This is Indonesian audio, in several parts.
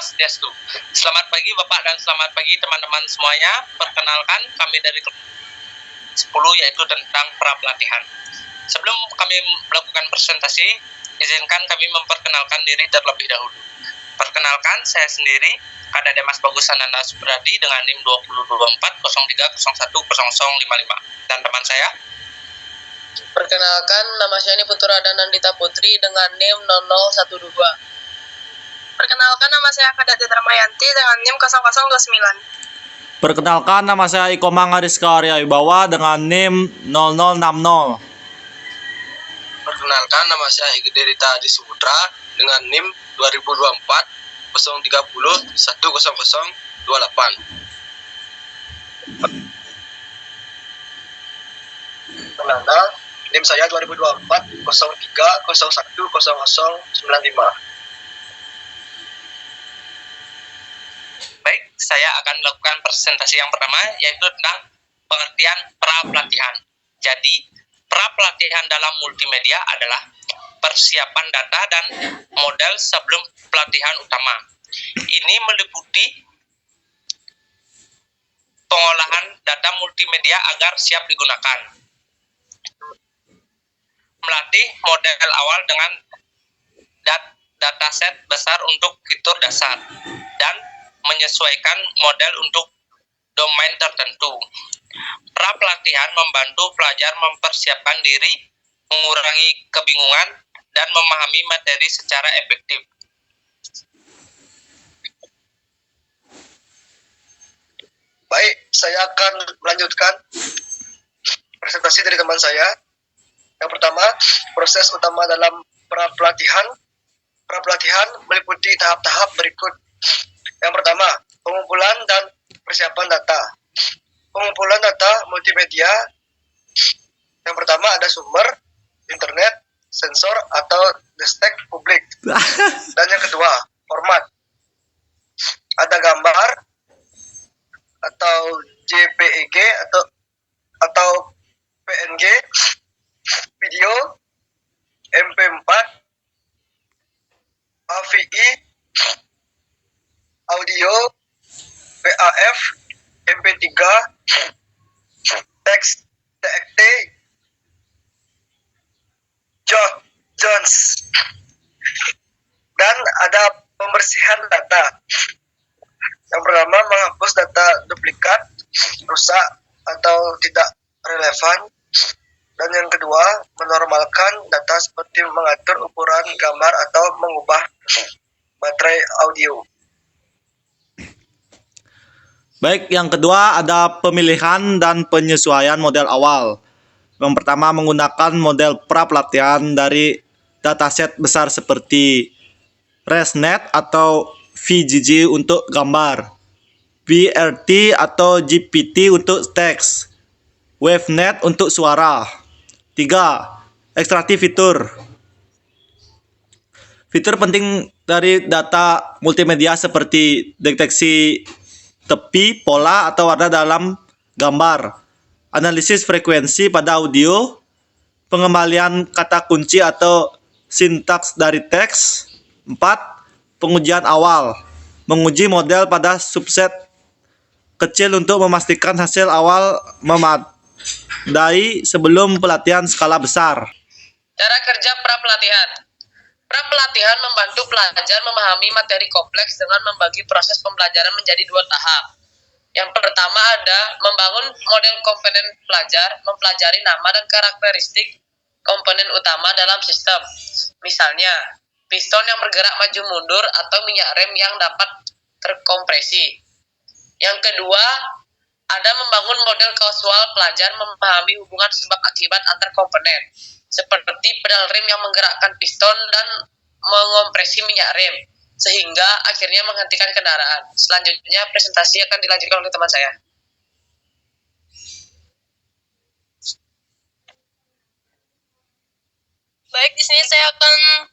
Swastiastu. Selamat pagi Bapak dan selamat pagi teman-teman semuanya. Perkenalkan kami dari 10 yaitu tentang pra-pelatihan. Sebelum kami melakukan presentasi, izinkan kami memperkenalkan diri terlebih dahulu. Perkenalkan, saya sendiri, Kak Demas Bagus Ananda Supradi dengan NIM 202403010055. Dan teman saya, perkenalkan, nama saya Putra Danandita Putri dengan NIM 0012. Perkenalkan, nama saya Kadati Dramayanti dengan NIM 0029. Perkenalkan, nama saya Iko Mangariska Arya Wibawa dengan NIM 0060. Perkenalkan, nama saya Igede Rita Adi Suputra dengan NIM 2024 030 10028. Perkenalkan, NIM saya 2024 03010095. baik, saya akan melakukan presentasi yang pertama, yaitu tentang pengertian pra-pelatihan. Jadi, pra-pelatihan dalam multimedia adalah persiapan data dan model sebelum pelatihan utama. Ini meliputi pengolahan data multimedia agar siap digunakan, melatih model awal dengan dataset besar untuk fitur dasar, dan menyesuaikan model untuk domain tertentu. Pra-pelatihan membantu pelajar mempersiapkan diri, mengurangi kebingungan, dan memahami materi secara efektif. Baik, saya akan melanjutkan presentasi dari teman saya. Yang pertama, proses utama dalam pra-pelatihan. Pra-pelatihan meliputi tahap-tahap berikut. Yang pertama, pengumpulan dan persiapan data. Pengumpulan data multimedia. Yang pertama ada sumber, internet, sensor, atau desktop publik. Dan yang kedua, format. Ada gambar, atau JPEG, atau PNG, video, MP4, AVI, audio, WAV, MP3, teks, TXT, Jones, dan ada pembersihan data. Yang pertama, menghapus data duplikat, rusak, atau tidak relevan. Dan yang kedua, menormalkan data seperti mengatur ukuran gambar atau mengubah baterai audio. Baik, yang kedua ada pemilihan dan penyesuaian model awal. Yang pertama menggunakan model pra-pelatihan dari dataset besar seperti ResNet atau VGG untuk gambar, VRT atau GPT untuk teks, WaveNet untuk suara. 3. Ekstraksi fitur. Fitur penting dari data multimedia seperti deteksi tepi, pola, atau warna dalam gambar, analisis frekuensi pada audio, pengembalian kata kunci atau sintaks dari teks. 4. Pengujian awal. Menguji model pada subset kecil untuk memastikan hasil awal memadai sebelum pelatihan skala besar. Cara kerja pra-pelatihan. Pra-pelatihan membantu pelajar memahami materi kompleks dengan membagi proses pembelajaran menjadi 2 tahap. Yang pertama ada membangun model komponen pelajar, mempelajari nama dan karakteristik komponen utama dalam sistem. Misalnya, piston yang bergerak maju mundur atau minyak rem yang dapat terkompresi. Yang kedua, ada membangun model kausal pelajar memahami hubungan sebab akibat antar komponen, seperti pedal rem yang menggerakkan piston dan mengompresi minyak rem, sehingga akhirnya menghentikan kendaraan. Selanjutnya, presentasi akan dilanjutkan oleh teman saya. Baik, di sini saya akan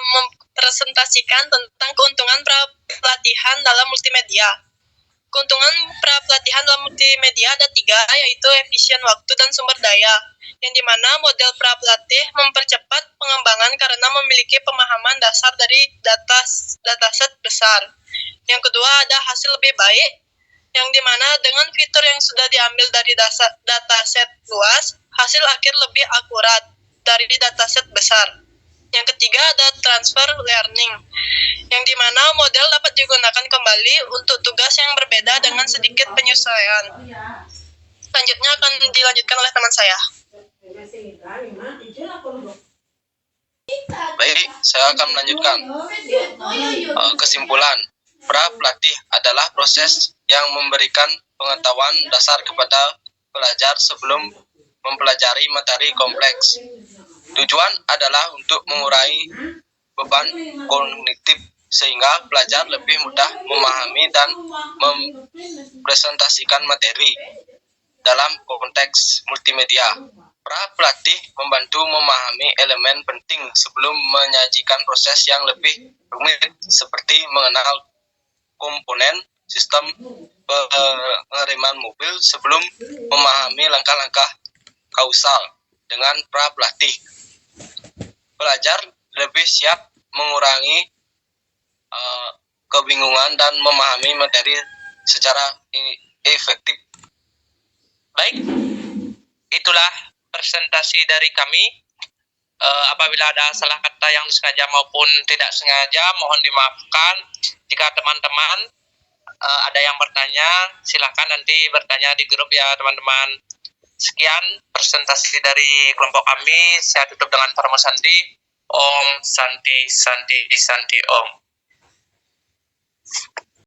mempresentasikan tentang keuntungan pelatihan dalam multimedia. Keuntungan pra-pelatihan dalam multimedia ada 3, yaitu efisien waktu dan sumber daya, yang dimana model pra-pelatih mempercepat pengembangan karena memiliki pemahaman dasar dari dataset besar. Yang kedua ada hasil lebih baik, yang dimana dengan fitur yang sudah diambil dari dataset luas, hasil akhir lebih akurat dari dataset besar. Yang ketiga ada transfer learning, yang dimana model dapat digunakan kembali untuk tugas yang berbeda dengan sedikit penyesuaian. Selanjutnya akan dilanjutkan oleh teman saya. Baik, saya akan melanjutkan. Kesimpulan, pra-pelatih adalah proses yang memberikan pengetahuan dasar kepada pelajar sebelum mempelajari materi kompleks. Tujuan adalah untuk mengurangi beban kognitif sehingga pelajar lebih mudah memahami dan mempresentasikan materi dalam konteks multimedia. Pra-pelatih membantu memahami elemen penting sebelum menyajikan proses yang lebih rumit seperti mengenal komponen sistem pengereman mobil sebelum memahami langkah-langkah kausal. Dengan pra-pelatih, pelajar lebih siap mengurangi kebingungan dan memahami materi secara efektif. Baik, itulah presentasi dari kami. Apabila ada salah kata yang disengaja maupun tidak sengaja, mohon dimaafkan. Jika teman-teman ada yang bertanya, silakan nanti bertanya di grup ya teman-teman. Sekian presentasi dari kelompok kami. Saya tutup dengan Parmo Santi. Om Santi Santi Santi Om.